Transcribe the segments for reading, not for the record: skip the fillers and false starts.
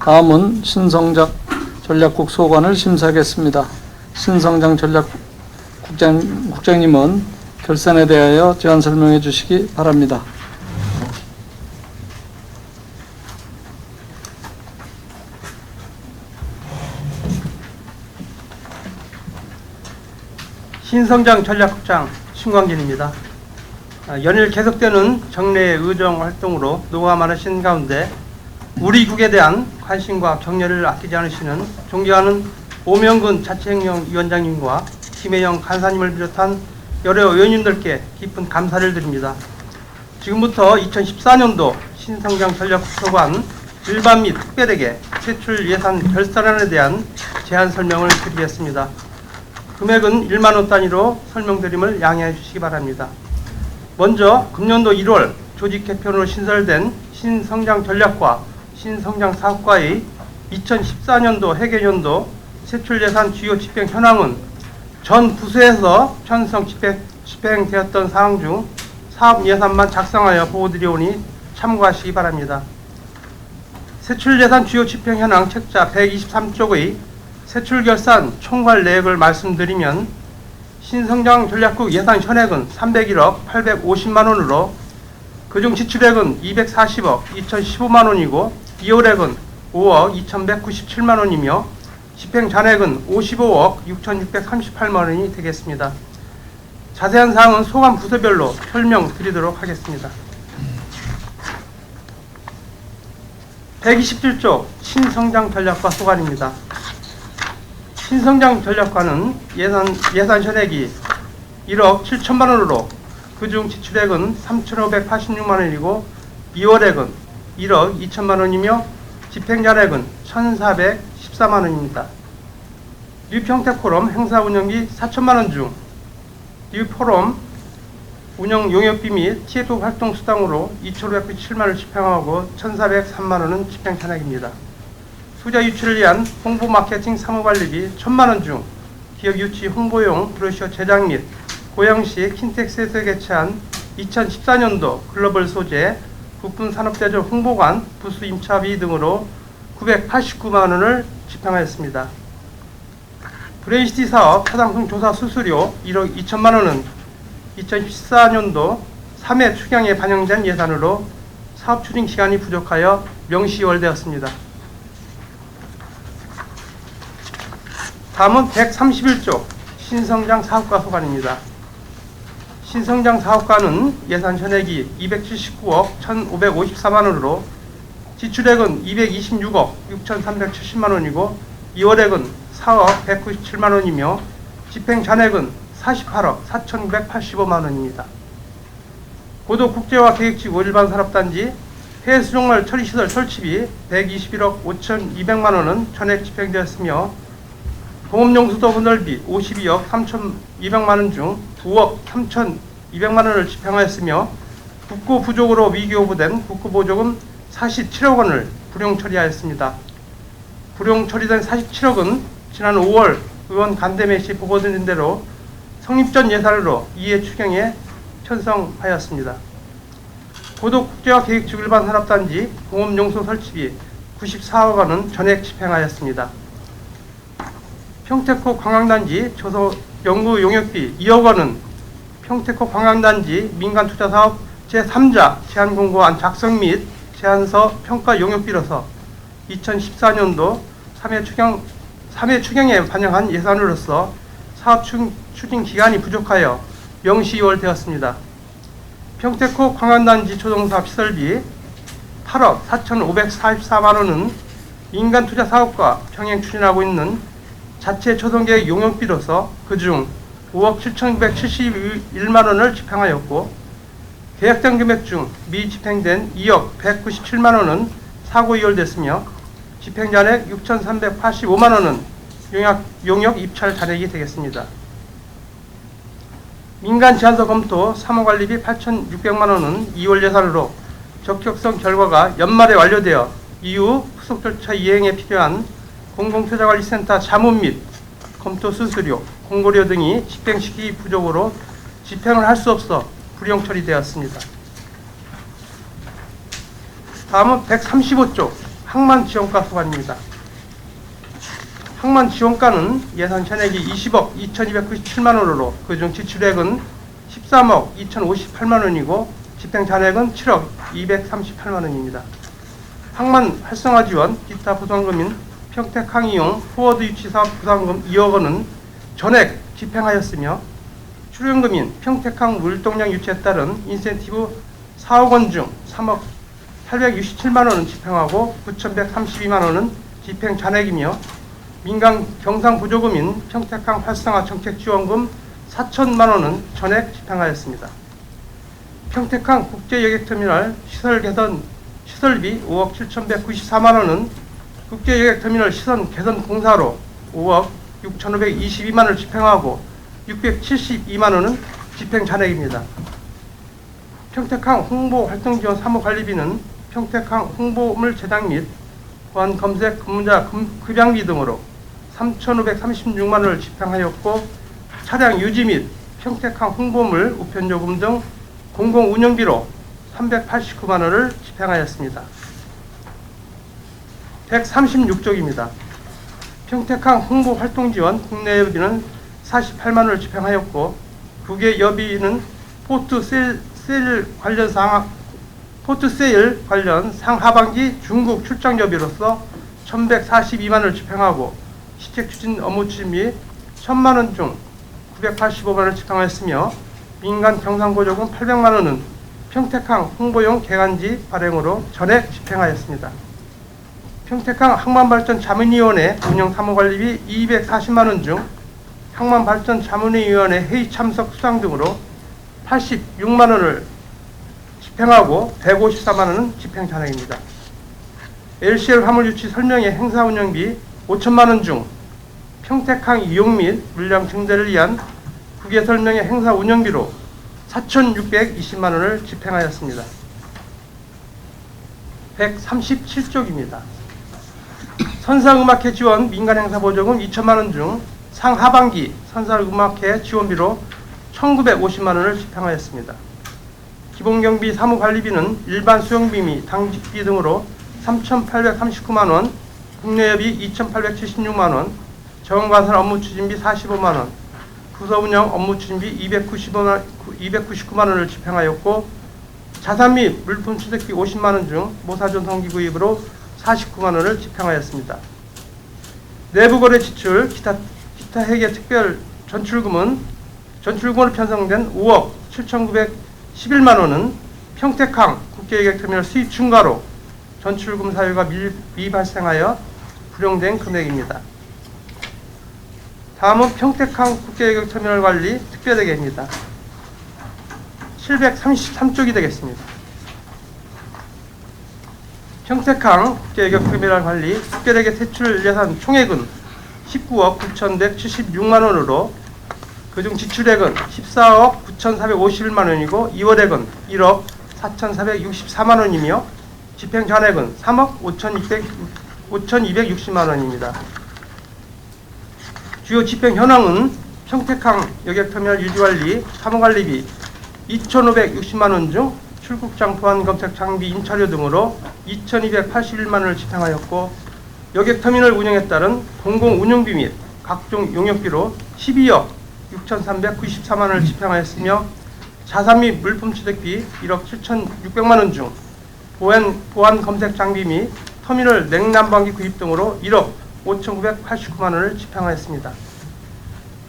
다음은 신성장 전략국 소관을 심사하겠습니다. 신성장 전략국장님은 결산에 대하여 제안 설명해 주시기 바랍니다. 신성장 전략국장 신광진입니다. 연일 계속되는 정례 의정 활동으로 노고가 많으신 가운데 우리 국에 대한 관심과 격려를 아끼지 않으시는 존경하는 오명근 자치행정위원장님과 김혜영 간사님을 비롯한 여러 의원님들께 깊은 감사를 드립니다. 지금부터 2014년도 신성장 전략국소관 일반 및 특별에게 세출 예산 결산안에 대한 제안 설명을 드리겠습니다. 금액은 1만 원 단위로 설명드림을 양해해 주시기 바랍니다. 먼저 금년도 1월 조직 개편으로 신설된 신성장 전략과 신성장 사업과의 2014년도 회계연도 세출 예산 주요 집행 현황은 전 부서에서 편성 집행되었던 사항 중 사업 예산만 작성하여 보고드리오니 참고하시기 바랍니다. 세출 예산 주요 집행 현황 책자 123쪽의 세출 결산 총괄 내역을 말씀드리면 신성장 전략국 예산 현액은 301억 850만 원으로 그중 지출액은 240억 2015만 원이고 이월액은 5억 2197만 원이며 집행 잔액은 55억 6638만 원이 되겠습니다. 자세한 사항은 소관 부서별로 설명드리도록 하겠습니다. 127조 신성장 전략과 소관입니다. 신성장 전략과는 예산 현액이 1억 7천만 원으로 그중 지출액은 3,586만 원이고 이월액은 1억 2천만 원이며 집행잔액은 1,414만 원입니다. 뉴평택포럼 행사 운영비 4천만 원 중 뉴포럼 운영 용역비 및 TF 활동 수당으로 2,597만 원을 집행하고 1,403만 원은 집행잔액입니다. 투자 유치를 위한 홍보 마케팅 사무관리비 1,000만 원 중 기업 유치 홍보용 브로셔 제작 및 고양시 킨텍스에서 개최한 2014년도 글로벌 소재 국분산업대전 홍보관 부수 임차비 등으로 989만 원을 집행하였습니다. 브레인시티 사업 타당성 조사 수수료 1억 2천만 원은 2014년도 3회 추경에 반영된 예산으로 사업 추진 기간이 부족하여 명시월되었습니다. 다음은 131조 신성장 사업과 소관입니다. 신성장 사업과는 예산 현액이 279억 1,554만 원으로 지출액은 226억 6,370만 원이고 이월액은 4억 197만 원이며 집행 잔액은 48억 4,985만 원입니다. 고도 국제화 계획지구 일반 산업단지 폐수종말 처리시설 설치비 121억 5,200만 원은 전액 집행되었으며 공업용수도 건설비 52억 3,200만 원 중 5억 3,200만 원을 집행하였으며 국고 부족으로 위기오부된 국고 보조금 47억 원을 불용 처리하였습니다. 불용 처리된 47억은 지난 5월 의원 간담회 시 보고드린 대로 성립 전 예산으로 이해 추경에 편성하였습니다. 고도국제화 계획지구 일반 산업단지 공업용수 설치비 94억 원은 전액 집행하였습니다. 평택호 관광단지 조서 연구 용역비 2억 원은 평택호 관광단지 민간투자사업 제3자 제안공고안 작성 및 제안서 평가 용역비로서 2014년도 3회 추경에 반영한 예산으로서 사업 추진 기간이 부족하여 명시월되었습니다. 평택호 관광단지 조성사업 시설비 8억 4,544만 원은 민간투자사업과 병행 추진하고 있는 자체 조성계획 용역비로서 그중 5억 7,971만 원을 집행하였고 계약된 금액 중 미집행된 2억 197만 원은 사고 이월됐으며 집행잔액 6,385만 원은 용역 입찰 잔액이 되겠습니다. 민간 제안서 검토 사무관리비 8,600만 원은 2월 예산으로 적격성 결과가 연말에 완료되어 이후 후속 절차 이행에 필요한 공공투자관리센터 자문 및 검토 수수료, 공고료 등이 집행시기 부족으로 집행을 할 수 없어 불용 처리되었습니다. 다음은 135조 항만 지원가 소관입니다. 항만 지원가는 예산 잔액이 20억 2297만 원으로 그중 지출액은 13억 2058만 원이고 집행 잔액은 7억 238만 원입니다. 항만 활성화 지원 기타 보상금인 평택항이용 포워드 유치 사업 보상금 2억 원은 전액 집행하였으며 출연금인 평택항 물동량 유치에 따른 인센티브 4억 원 중 3억 867만 원은 집행하고 9,132만 원은 집행 잔액이며 민간 경상보조금인 평택항 활성화 정책지원금 4천만 원은 전액 집행하였습니다. 평택항 국제여객터미널 시설 개선 시설비 5억 7,194만 원은 국제여객터미널 시설 개선 공사로 5억 6,522만 원을 집행하고 672만 원은 집행 잔액입니다. 평택항 홍보활동지원 사무관리비는 평택항 홍보물 제작 및 보안 검색 근무자 급양비 등으로 3,536만 원을 집행하였고 차량 유지 및 평택항 홍보물 우편요금 등 공공운영비로 389만 원을 집행하였습니다. 136쪽입니다. 평택항 홍보활동지원 국내여비는 48만 원을 집행하였고 국외여비는 포트세일 관련 상하반기 중국 출장여비로서 1,142만 원을 집행하고 시책추진 업무 추진비 1,000만 원 중 985만 원을 집행하였으며 민간 경상보조금 800만 원은 평택항 홍보용 개간지 발행으로 전액 집행하였습니다. 평택항 항만발전 자문위원회 운영사무관리비 240만 원 중 항만발전 자문위원회 회의 참석 수당 등으로 86만 원을 집행하고 154만 원은 집행 잔액입니다. LCL 화물 유치 설명회 행사 운영비 5천만 원 중 평택항 이용 및 물량 증대를 위한 국외 설명회 행사 운영비로 4,620만 원을 집행하였습니다. 137쪽입니다. 선사음악회 지원 민간행사 보조금 2천만 원 중 상하반기 선사음악회 지원비로 1,950만 원을 집행하였습니다. 기본경비 사무관리비는 일반 수용비 및 당직비 등으로 3,839만 원, 국내여비 2,876만 원, 정원가설 업무 추진비 45만 원, 부서운영 업무 추진비 299만 원을 집행하였고 자산 및 물품 취득비 50만 원 중 모사전송기 구입으로 49만 원을 집행하였습니다. 내부거래 지출 기타 회계 특별 전출금으로 편성된 5억 7,911만 원은 평택항 국제여객터미널 수입 증가로 전출금 사유가 미발생하여 불용된 금액입니다. 다음은 평택항 국제여객터미널 관리 특별회계입니다. 733쪽이 되겠습니다. 평택항 국제여객터미널 관리 특별회계 세출 예산 총액은 19억 9,176만 원으로 그중 지출액은 14억 9,451만 원이고 이월액은 1억 4,464만 원이며 집행 잔액은 3억 5,260만 원입니다. 주요 집행 현황은 평택항 여객터미널 유지관리 사무관리비 2,560만 원 중 출국장 보안검색 장비 인차료 등으로 2,281만 원을 집행하였고 여객터미널 운영에 따른 공공운영비 및 각종 용역비로 12억 6,394만 원을 집행하였으며 자산 및 물품 취득비 1억 7,600만 원 중 보안 검색 장비 및 터미널 냉난방기 구입 등으로 1억 5,989만 원을 집행하였습니다.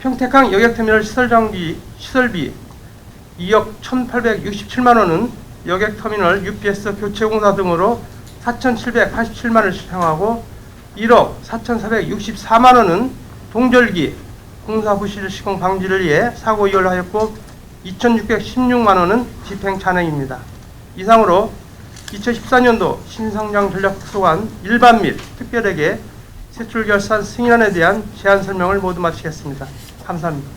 평택항 여객터미널 시설비 2억 1,867만 원은 여객터미널 UPS 교체 공사 등으로 4,787만 원을 집행하고 1억 4,464만 원은 동절기 공사 부실 시공 방지를 위해 사고 이월하였고 2,616만 원은 집행 잔액입니다. 이상으로 2014년도 신성장 전략소관 일반 및 특별회계 세출결산 승인안에 대한 제안 설명을 모두 마치겠습니다. 감사합니다.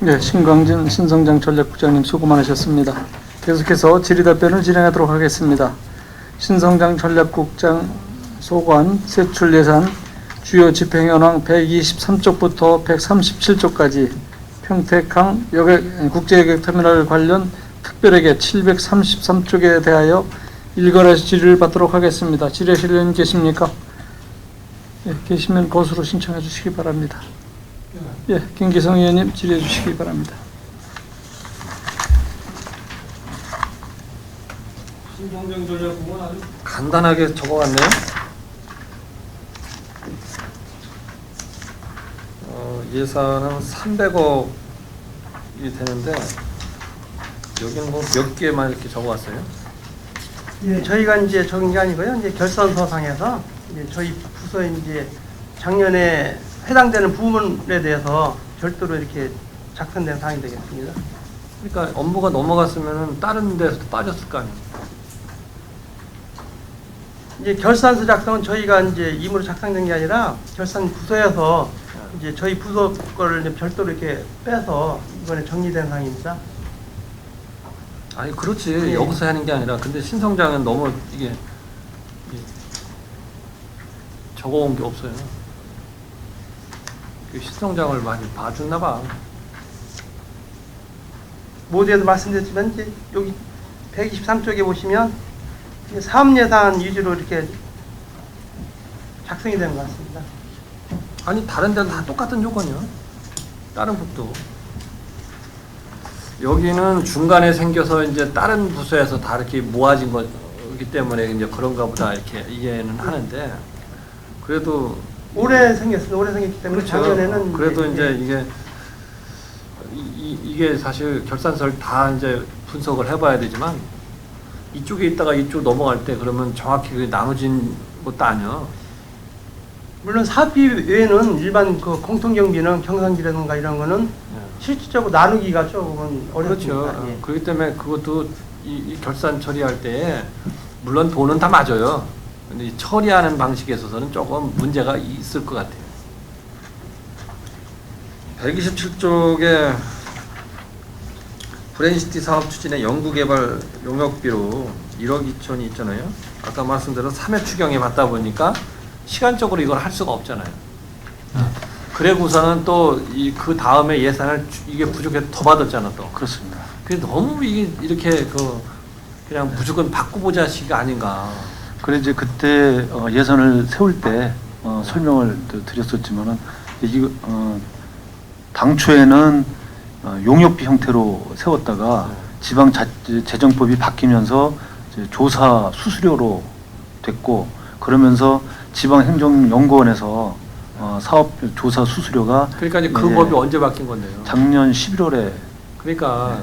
네, 신광진 신성장 전략국장님 수고 많으셨습니다. 계속해서 질의답변을 진행하도록 하겠습니다. 신성장 전략국장 소관 세출예산 주요 집행현황 123쪽부터 137쪽까지 평택항 국제여객터미널 관련 특별회계 733쪽에 대하여 일괄해서 질의를 받도록 하겠습니다. 질의하실 의원 계십니까? 예, 계시면 것으로 신청해 주시기 바랍니다. 예, 김기성 의원님 질의해 주시기 바랍니다. 신성장 전략국은 아주 간단하게 적어왔네요. 예산은 300억이 되는데 여기는 뭐 몇 개만 이렇게 적어왔어요. 예, 저희가 이제 적은 게 아니고요. 이제 결산서상에서 이제 저희 부서에 이제 작년에 해당되는 부문에 대해서 별도로 이렇게 작성된 사항이 되겠습니다. 그러니까 업무가 넘어갔으면은 다른 데서도 빠졌을 거 아니에요. 이제 결산서 작성은 저희가 이제 임으로 작성된 게 아니라 결산 부서에서 이제 저희 부서 거를 이제 별도로 이렇게 빼서 이번에 정리된 사항입니다. 아니 그렇지 예. 여기서 하는 게 아니라 근데 신성장은 너무 이게 적어온 게 없어요. 그 신성장을 많이 봐줬나 봐. 모두에도 말씀드렸지만 이제 여기 123쪽에 보시면 이제 사업 예산 위주로 이렇게 작성이 된 것 같습니다. 아니 다른 데는 다 똑같은 조건이요. 다른 국도. 여기는 중간에 생겨서 이제 다른 부서에서 다 이렇게 모아진 거기 때문에 이제 그런가 보다 이렇게 이해는 하는데 그래도 올해 생겼습니다. 올해 생겼기 때문에 그렇죠. 작년에는 그래도 이제 이게 사실 결산서를 다 이제 분석을 해봐야 되지만 이쪽에 있다가 이쪽 넘어갈 때 그러면 정확히 그게 나눠진 것도 아니야. 물론 사업비 외에는 일반 그 공통경비는 경산비라든가 이런 거는 실질적으로 나누기가 조금은 어렵습니다. 그렇죠. 예. 그렇기 때문에 그것도 이 결산 처리할 때 물론 돈은 다 맞아요. 근데 이 처리하는 방식에 있어서는 조금 문제가 있을 것 같아요. 127쪽에 브레인시티 사업 추진의 연구개발 용역비로 1억 2천이 있잖아요. 아까 말씀드린 3회 추경에 받다 보니까 시간적으로 이걸 할 수가 없잖아요. 그래고서는 또 그 다음에 예산을 이게 부족해서 더 받았잖아 또. 그렇습니다. 그게 너무 이게 이렇게 그냥 무조건 바꾸보자식 아닌가. 그래 이제 그때 예산을 세울 때 설명을 또 드렸었지만은 이거 당초에는 용역비 형태로 세웠다가 지방재정법이 바뀌면서 이제 조사 수수료로 됐고 그러면서 지방행정연구원에서 사업 조사 수수료가 그러니까 이제 그 법이 언제 바뀐 건데요? 작년 11월에 그러니까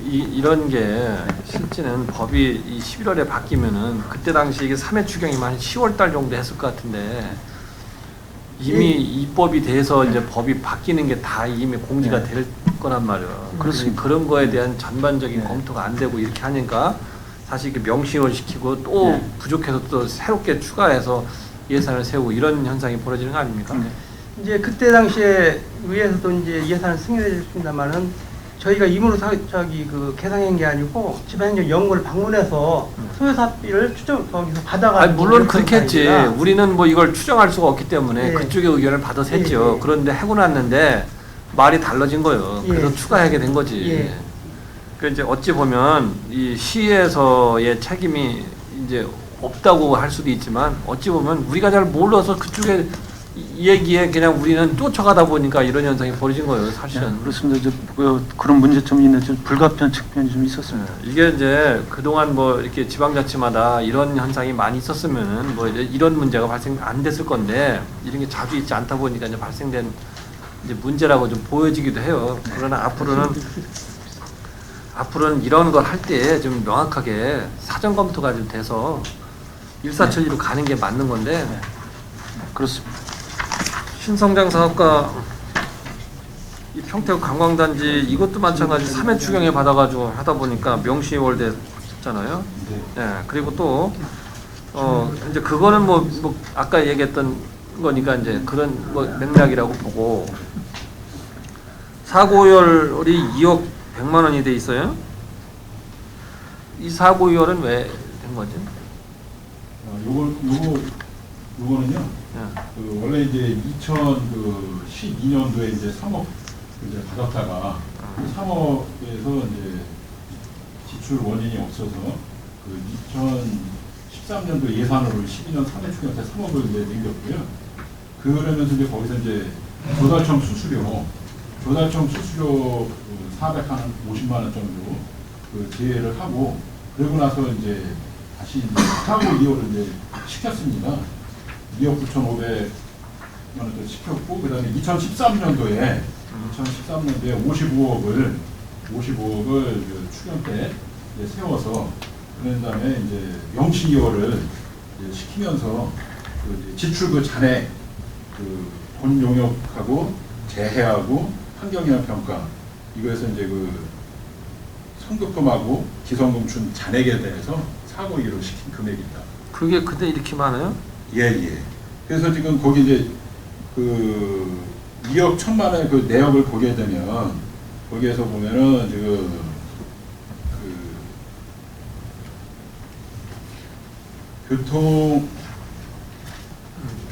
이런 게 실제는 법이 이 11월에 바뀌면은 그때 당시 이게 3회 추경이면 한 10월 달 정도 했을 것 같은데 이미 입법이 돼서 이제 법이 바뀌는 게 다 이미 공지가 될 거란 말이에요. 그렇습니다. 그런 거에 대한 전반적인 검토가 안 되고 이렇게 하니까 사실 이렇게 명시를 시키고 또 부족해서 또 새롭게 추가해서 예산을 세우고 이런 현상이 벌어지는 거 아닙니까? 이제 그때 당시에 의회에서도 이제 예산을 승인해 줬습니다만은 저희가 임으로 그 계산한 게 아니고 지방행정연구원을 방문해서 소요사업비를 거기서 받아가지고. 아니, 물론 그렇게 했지. 아니라. 우리는 뭐 이걸 추정할 수가 없기 때문에 예. 그쪽의 의견을 받아서 했죠. 예. 그런데 하고 났는데 말이 달라진 거예요. 예. 그래서 추가하게 된 거지. 예. 그 이제 어찌 보면 이 시에서의 책임이 이제 없다고 할 수도 있지만 어찌 보면 우리가 잘 몰라서 그쪽에 얘기에 그냥 우리는 쫓아가다 보니까 이런 현상이 벌어진 거예요, 사실은. 그렇습니다. 이제 그런 문제점이 있는데 좀 불가피한 측면이 좀 있었습니다. 이게 이제 그동안 뭐 이렇게 지방자치마다 이런 현상이 많이 있었으면은 뭐 이제 이런 문제가 발생 안 됐을 건데 이런 게 자주 있지 않다 보니까 이제 발생된 이제 문제라고 좀 보여지기도 해요. 그러나 앞으로는 이런 걸 할 때 좀 명확하게 사전 검토가 좀 돼서 일사천리로 가는 게 맞는 건데 그렇습니다. 신성장 사업과 이 평택 관광단지 이것도 마찬가지 3회 추경에 받아가지고 하다 보니까 명시월 됐잖아요. 네. 그리고 또 이제 그거는 뭐 아까 얘기했던 거니까 이제 그런 뭐 맥락이라고 보고 사고율이 2억 100만 원이 돼 있어요. 이 사고율은 왜 된 거지? 요거는요. 네. 원래 이제 2012년도에 이제 3억 이제 받았다가 3억에서 이제 지출 원인이 없어서 그 2013년도 예산으로 12년 3회 추경때 3억을 이제 남겼고요. 그러면서 이제 거기서 이제 조달청 수수료 450만 원 정도 그 제외를 하고, 그러고 나서 이제 다시 이제 사고 이용을 이제 시켰습니다. 2억 9,500만 원을 시켰고, 그다음에 2013년도에 55억을 그 추경 때 이제 세워서, 그런 다음에 이제 명시 이월을 이제 시키면서 그 이제 지출 그 잔액, 그 본 용역하고 재해하고 환경영향 평가, 이거에서 이제 그 성급금하고 기성금춘 잔액에 대해서 사고이로 시킨 금액이다. 그게 그때 이렇게 많아요? 예. 그래서 지금 거기 이제 그 2억 1천만 원의 그 내역을 보게 되면, 거기에서 보면은 지금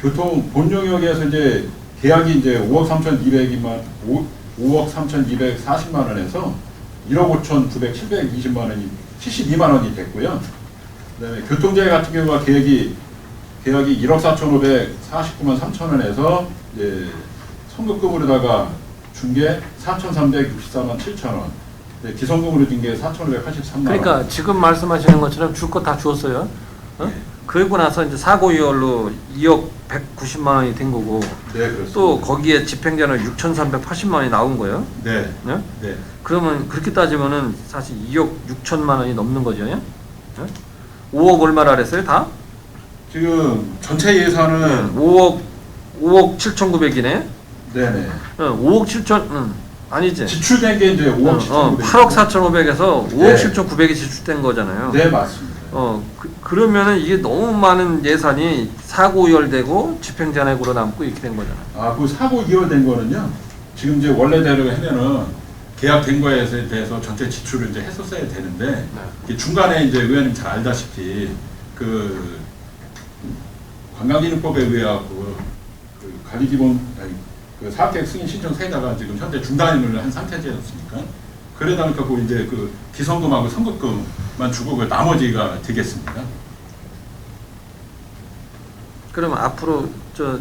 교통 본용역에서 이제 계약이 이제 5억 3,240만 원에서 1억 5,920만 원이 72만 원이 됐고요. 그다음에 교통재해 같은 경우가 계약이 1억 4,549만 3천 원에서 이제 선급금으로다가 준 게 4,364만 7천 원. 기성금으로 준 게 4,583만 원. 그러니까 지금 말씀하시는 것처럼 줄 거 다 주었어요. 어? 예. 그리고 나서 이제 사고 이월로 2억 190만 원이 된 거고, 네, 그렇습니다. 또 거기에 집행자는 6,380만 원이 나온 거예요. 네. 네? 네. 그러면 그렇게 따지면은 사실 2억 6천만 원이 넘는 거죠. 예? 5억 얼마라 그랬어요? 다? 지금 전체 예산은 5억 7,900이네. 네네. 5억 7천 아니지. 지출된 게 이제 5억 7,900. 8억 4,500에서 5억 네. 7,900이 지출된 거잖아요. 네, 맞습니다. 그러면은 이게 너무 많은 예산이 사고 이월되고 집행잔액으로 남고 이렇게 된 거잖아요. 아, 그 사고 이월된 거는요, 지금 이제 원래대로 하면은 계약된 거에 대해서 전체 지출을 이제 했었어야 되는데, 이게 중간에 이제 의원님 잘 알다시피 그 관광기능법에 의해 갖고 그 관리기본 그 사업계획 승인 신청 세다가 지금 현재 중단을 한 상태지 않습니까? 그러다 보니까 그 이제 그 기성금하고 선급금만 주고 그 나머지가 되겠습니다. 그러면 앞으로 저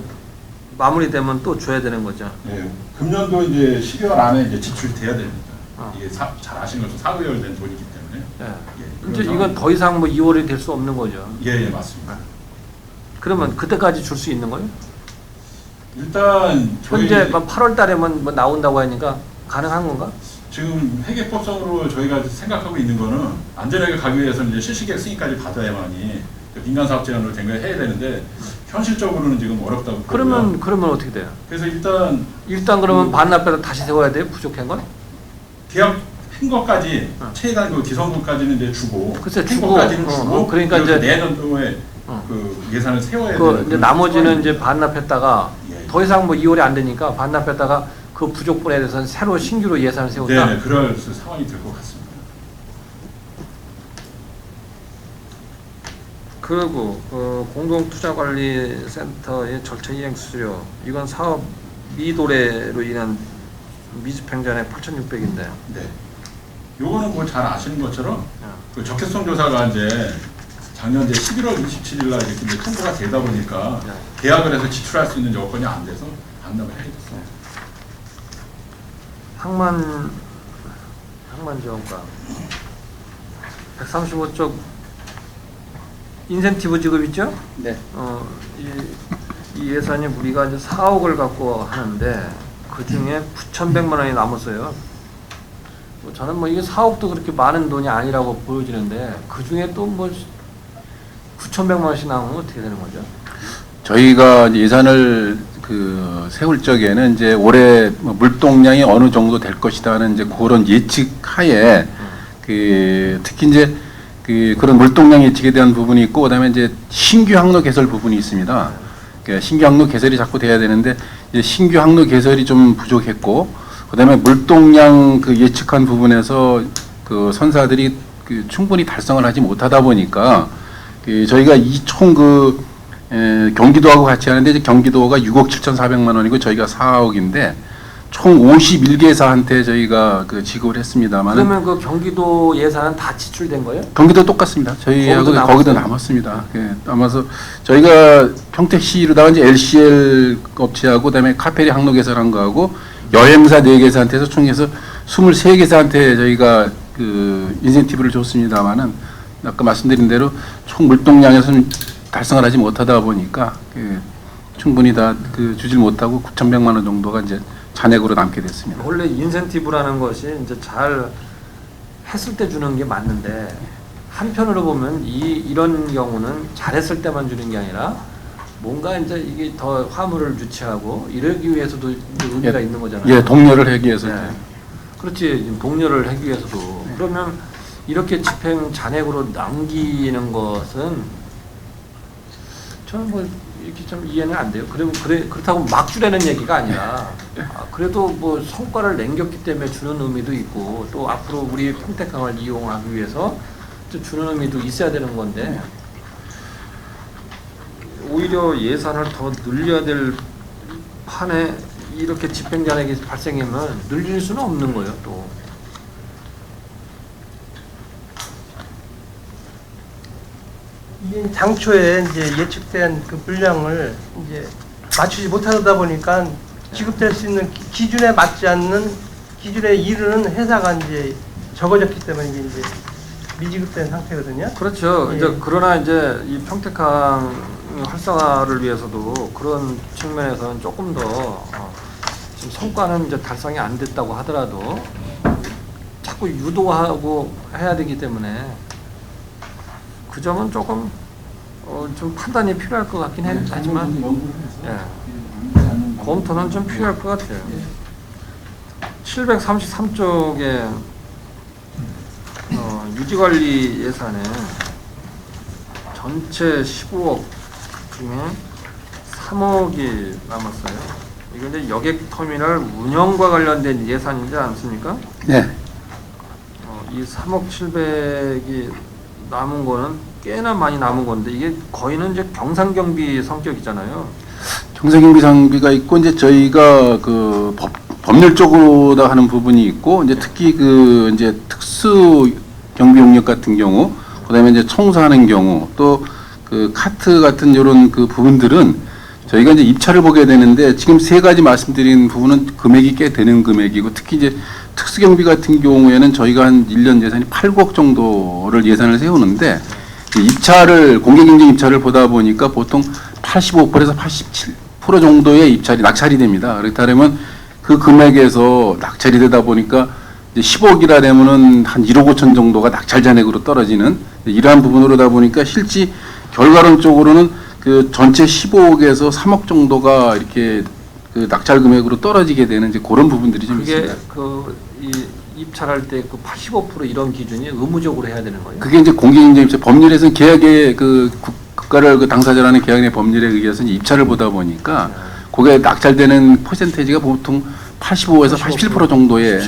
마무리되면 또 줘야 되는 거죠. 네, 금년도 이제 12월 안에 이제 지출돼야 됩니다. 어. 이게 잘 아시는 것처럼 사고열된 돈이기 때문에. 예. 예, 이제 그런 이건 더 이상 뭐 2월이 될 수 없는 거죠. 예, 맞습니다. 그러면 그때까지 줄 수 있는 거예요? 일단 현재 뭐 8월 달에만 뭐 나온다고 하니까 가능한 건가? 지금 회계법상으로 저희가 생각하고 있는 거는 안전하게 가기 위해서는 이제 실시계획 승인까지 받아야만이 민간사업 제한으로 된 걸 해야 되는데, 현실적으로는 지금 어렵다고 보고요. 그러면 어떻게 돼요? 그래서 일단 그러면 반납해서 다시 세워야 돼요? 부족한 건? 계약한 것까지 어. 최대한 그 기성금까지는 이제 주고, 글쎄, 한 주고, 것까지는 주고, 그러니까 그리고 이제 내년도에 그 예산을 세워야 되는 이제 그런 나머지는 상황입니다. 이제 반납했다가 예. 더 이상 뭐 2월이 안 되니까 반납했다가 그 부족분에 대해서는 새로 신규로 예산을 세운다. 네네, 그럴 상황이 될 것 같습니다. 그리고 공동투자관리센터의 절차 이행 수수료, 이건 사업 미도래로 인한 미집행잔액 8,600인데. 네. 요거는 뭐 잘 아시는 것처럼 그 적합성 조사가 이제 작년 이제 11월 27일 날 이렇게 이제 통보가 되다 보니까 네. 계약을 계약을 해서 지출할 수 있는 여건이 안 돼서 반납을 하게 됐습니다. 항만지원과 135쪽 인센티브 지급 있죠? 네. 이 예산이 우리가 이제 4억을 갖고 하는데 그 중에 9,100만 원이 남았어요. 저는 뭐 이게 4억도 그렇게 많은 돈이 아니라고 보여지는데 그 중에 또 뭐 9,100만 원씩 나오면 어떻게 되는 거죠? 저희가 예산을 세울 적에는 이제 올해 뭐 물동량이 어느 정도 될 것이다 하는 이제 그런 예측하에 특히 이제 그런 물동량 예측에 대한 부분이 있고, 그다음에 이제 신규 항로 개설 부분이 있습니다. 신규 항로 개설이 자꾸 돼야 되는데 이제 신규 항로 개설이 좀 부족했고, 그다음에 물동량 예측한 부분에서 선사들이 충분히 달성을 하지 못하다 보니까 저희가 이 총 경기도하고 같이 하는데 이제 경기도가 6억 7,400만 원이고 저희가 4억인데 총 51개사한테 저희가 그 지급을 했습니다만 그러면 그 경기도 예산은 다 지출된 거예요? 경기도 똑같습니다. 저희하고 거기도 거기도 남았습니다. 예, 남아서 저희가 평택시로다가 이제 LCL 업체하고 그다음에 카페리 항로 개설한 거하고 여행사 4개사한테서 총 해서 23개사한테 저희가 그 인센티브를 줬습니다만은 아까 말씀드린 대로 총 물동량에서는 달성을 하지 못하다 보니까 그 충분히 다 그 주질 못하고 9,100만 원 정도가 이제 잔액으로 남게 됐습니다. 원래 인센티브라는 것이 이제 잘 했을 때 주는 게 맞는데 한편으로 보면 이런 경우는 잘했을 때만 주는 게 아니라 뭔가 이제 이게 더 화물을 유치하고 이러기 위해서도 의미가 있는 거잖아요. 예, 동료를 하기 위해서. 네. 그렇지, 동료를 하기 위해서도. 그러면 이렇게 집행 잔액으로 남기는 것은 저는 뭐 이렇게 좀 이해는 안 돼요. 그렇다고 막 주라는 얘기가 아니라 그래도 뭐 성과를 남겼기 때문에 주는 의미도 있고 또 앞으로 우리 평택항을 이용하기 위해서 또 주는 의미도 있어야 되는 건데 오히려 예산을 더 늘려야 될 판에 이렇게 집행 잔액이 발생하면 늘릴 수는 없는 거예요. 또 이게 장초에 이제 예측된 그 분량을 이제 맞추지 못하다 보니까 지급될 수 있는 기준에 맞지 않는 기준에 이르는 회사가 이제 적어졌기 때문에 이제 미지급된 상태거든요. 그렇죠. 예. 이제 그러나 이제 이 평택항 활성화를 위해서도 그런 측면에서는 조금 더 지금 성과는 이제 달성이 안 됐다고 하더라도 자꾸 유도하고 해야 되기 때문에 그 점은 조금 좀 판단이 필요할 것 같긴 하지만 예. 검토는 좀 필요할 것 같아요. 733쪽에 유지관리 예산에 전체 15억 중에 3억이 남았어요. 이거 이제 여객터미널 운영과 관련된 예산이지 않습니까? 네. 이 3억 7백이 남은 거는 꽤나 많이 남은 건데 이게 거의는 이제 경상경비 성격이잖아요. 경사경비 장비가 있고 이제 저희가 그 법률적으로 하는 부분이 있고 이제 특히 그 이제 특수 경비 용역 같은 경우 그다음에 이제 청소하는 경우 또 그 카트 같은 이런 그 부분들은 저희가 이제 입찰을 보게 되는데 지금 세 가지 말씀드린 부분은 금액이 꽤 되는 금액이고 특히 이제 특수경비 같은 경우에는 저희가 한 1년 예산이 8억 정도를 예산을 세우는데 입찰을 공개경쟁 입찰을 보다 보니까 보통 85%에서 87% 정도의 입찰이 낙찰이 됩니다. 그렇다면 그 금액에서 낙찰이 되다 보니까 이제 10억이라 되면은 한 1억 5천 정도가 낙찰 잔액으로 떨어지는 이러한 부분으로다 보니까 실제 결과론적으로는 그 전체 15억에서 3억 정도가 이렇게 그 낙찰 금액으로 떨어지게 되는 이제 그런 부분들이 좀 그게 있습니다. 이 입찰할 때 그 85% 이런 기준이 의무적으로 해야 되는 거예요. 그게 이제 공개경쟁 입찰 법률에서는 계약의 그 국가를 그 당사자라는 계약의 법률에 의해서 이제 입찰을 보다 보니까 그게 낙찰되는 퍼센테이지가 보통 85에서 87% 정도의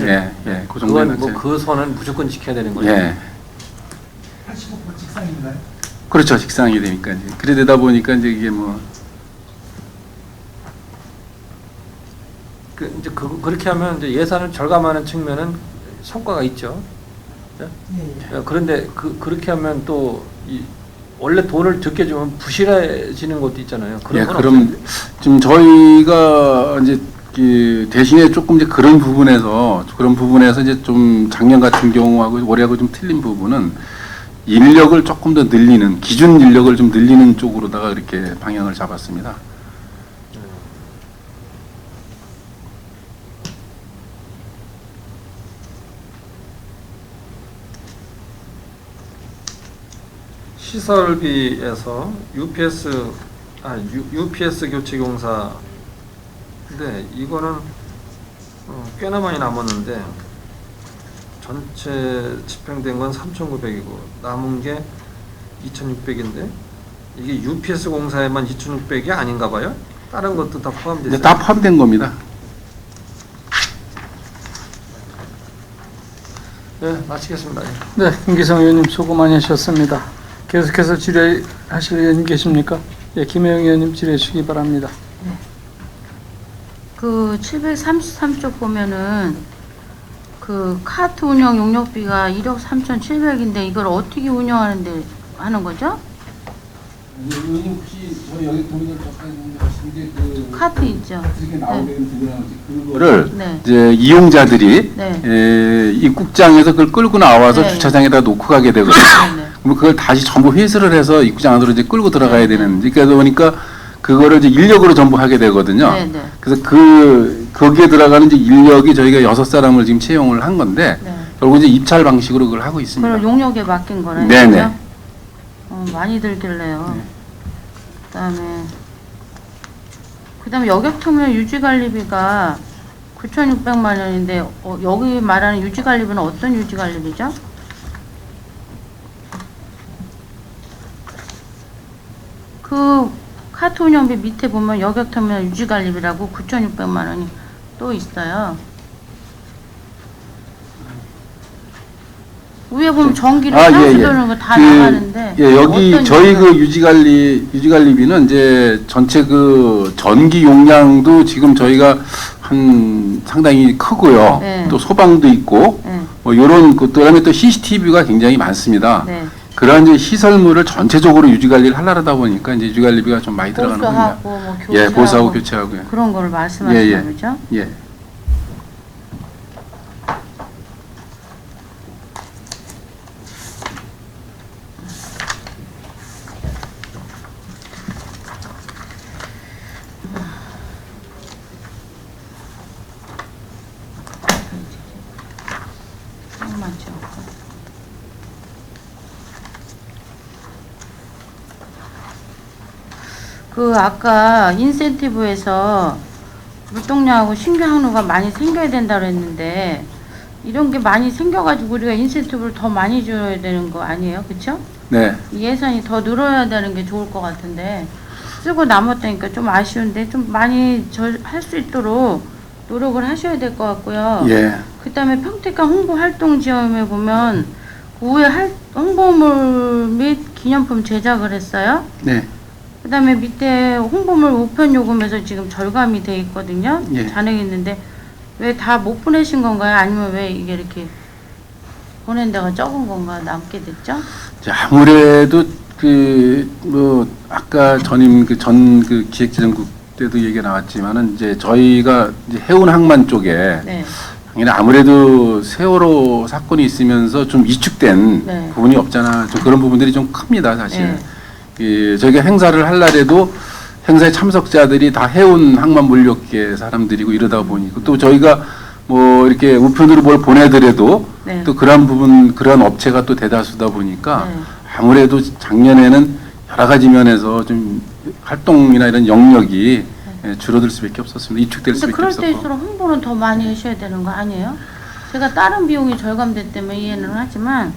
그 정도의 그건 낙찰. 뭐그 선은 무조건 지켜야 되는 거죠. 예. 85% 직상인가요? 그렇죠. 직상이 되니까 이제 그래 되다 보니까 이제 이게 뭐 이제 그렇게 하면 이제 예산을 절감하는 측면은 성과가 있죠. 예? 예. 그런데 그렇게 하면 또 원래 돈을 적게 주면 부실해지는 것도 있잖아요. 그런 예, 건 그럼 없어요? 지금 저희가 이제 그 대신에 조금 이제 그런 부분에서 이제 좀 작년 같은 경우하고 올해하고 좀 틀린 부분은 인력을 조금 더 늘리는 기준 인력을 좀 늘리는 쪽으로다가 이렇게 방향을 잡았습니다. 시설비에서 UPS 교체 공사 근데 이거는 꽤나 많이 남았는데 전체 집행된 건 3,900이고 남은 게 2,600인데 이게 UPS 공사에만 2,600이 아닌가 봐요? 다른 것도 다 포함되어 이제 있어요. 다 포함된 겁니다. 네, 마치겠습니다. 네, 김기성 의원님 수고 많이 하셨습니다. 계속해서 질의하실 의원 계십니까? 예, 김혜영 의원님 질의해 주시기 바랍니다. 그 733쪽 보면은 그 카트 운영 용역비가 1억 3,700인데 이걸 어떻게 운영하는데 하는 거죠? 의원님 혹시 저희 여기 도민을 접하는데 하시는 그 카트 있죠? 이렇게 나오는 그거를 네. 이제 이용자들이 네. 입국장에서 그걸 끌고 나와서 네. 주차장에다 놓고 가게 되거든요. 네. 네. 그럼 그걸 다시 전부 회수를 해서 입구장 안으로 이제 끌고 들어가야 네. 되는. 그러다 보니까 그거를 이제 인력으로 전부 하게 되거든요. 네. 네. 그래서 거기에 들어가는 이제 인력이 저희가 6사람을 지금 채용을 한 건데 네. 결국 이제 입찰 방식으로 그걸 하고 있습니다. 그걸 용역에 맡긴 거네. 네네. 그죠? 많이 들길래요. 네. 그다음에 여객터미널 유지관리비가 9,600만 원인데 여기 말하는 유지관리비는 어떤 유지관리비죠? 그 카트 운영비 밑에 보면 여객터미널 유지관리비라고 9,600만 원이 또 있어요. 위에 보면 전기를 향수 도는 거 다 나가는데 여기 어떤 저희 이유가- 그 유지관리비는 이제 전체 그 전기 용량도 지금 저희가 한 상당히 크고요. 네. 또 소방도 있고 네. 뭐 요런 그다음에 또 CCTV가 굉장히 많습니다. 네. 그러한 이제 시설물을 전체적으로 유지관리를 하려다 보니까 이제 유지관리비가 좀 많이 들어가는 겁니다. 보수하고 뭐 예, 교체하고 보수하고 교체하고요. 그런 거를 말씀하시는 예, 예. 거죠? 예. 맞죠. 그 아까 인센티브에서 물동량하고 신규 항로가 많이 생겨야 된다 그랬는데 이런 게 많이 생겨가지고 우리가 인센티브를 더 많이 줘야 되는 거 아니에요, 그렇죠? 네. 이 예산이 더 늘어야 되는 게 좋을 것 같은데 쓰고 남았다니까 좀 아쉬운데 좀 많이 할 수 있도록 노력을 하셔야 될 것 같고요. 예. 그다음에 평택강 홍보 활동 지원에 보면 그 위에 홍보물 및 기념품 제작을 했어요. 네. 그다음에 밑에 홍보물 우편 요금에서 지금 절감이 돼 있거든요. 예. 잔액있는데 왜 다 못 보내신 건가요? 아니면 왜 이게 이렇게 보낸 데가 적은 건가 남게 됐죠? 자, 아무래도 뭐 아까 전임 그 기획재정국 때도 얘기가 나왔지만은 이제 저희가 이제 해운 항만 쪽에 네. 당연히 아무래도 세월호 사건이 있으면서 좀 위축된 네. 부분이 없잖아. 좀 그런 부분들이 좀 큽니다, 사실. 네. 저희가 행사를 할 날에도 행사에 참석자들이 다 해운 항만 물류계 사람들이고 이러다 보니 또 저희가 뭐 이렇게 우편으로 뭘 보내더라도 네. 또 그런 부분 그런 업체가 또 대다수다 보니까 네. 아무래도 작년에는 여러 가지 면에서 좀 활동이나 이런 영역이 줄어들 수밖에 없었습니다. 위축될 근데 수밖에 그럴 없었고. 때일수록 홍보는 더 많이 하셔야 되는 거 아니에요? 제가 다른 비용이 절감됐다면 이해는 하지만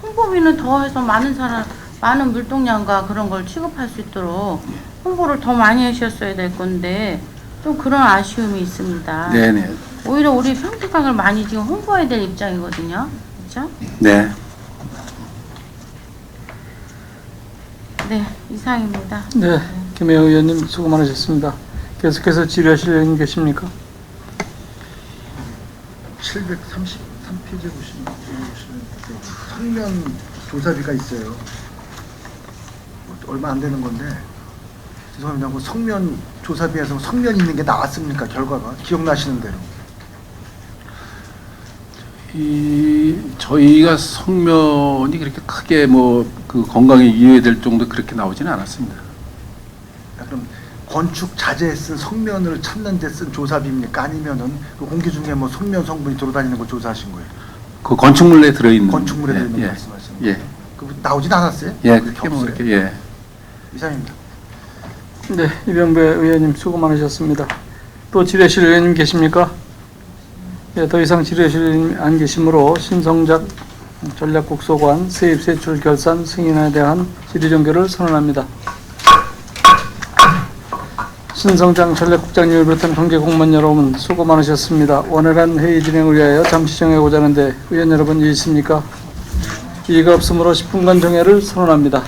홍보비는 더 해서 많은 물동량과 그런 걸 취급할 수 있도록 홍보를 더 많이 하셨어야 될 건데 좀 그런 아쉬움이 있습니다. 네네. 오히려 우리 평택강을 많이 지금 홍보해야 될 입장이거든요. 그렇죠? 네. 네, 이상입니다. 네, 김혜영 의원님 수고 많으셨습니다. 계속해서 질의하실 의원 계십니까? 733페이지에 보시면 성면 조사비가 있어요. 얼마 안 되는 건데 죄송합니다. 그 성면 조사비에서 성면 있는 게 나왔습니까? 결과가 기억나시는 대로. 저희가 성면이 그렇게 크게 뭐 그 건강에 이해될 정도 그렇게 나오지는 않았습니다. 그럼 건축 자재에 쓴 성면을 찾는 데 쓴 조사비입니까? 아니면은 그 공기 중에 뭐 성면 성분이 돌아다니는 거 조사하신 거예요? 그 건축물에 들어있는. 건축물에 예, 들어있는 예, 거 말씀하시는 예. 거예요? 그 나오진 않았어요? 예, 그렇게 그렇게 뭐 없어요? 이렇게 예. 이상입니다. 네, 이병배 의원님 수고 많으셨습니다. 또 질의하실 의원님 계십니까? 예, 더 이상 질의하실 의원님 안 계시므로 신성작 전략국소관 세입 세출 결산 승인에 대한 질의 종결을 선언합니다. 신성장 전략국장님을 비롯한 경제공무원 여러분 수고 많으셨습니다. 원활한 회의 진행을 위하여 잠시 정하고자 하는데 의원 여러분 이해 있습니까? 이의가 없으므로 10분간 정회를 선언합니다.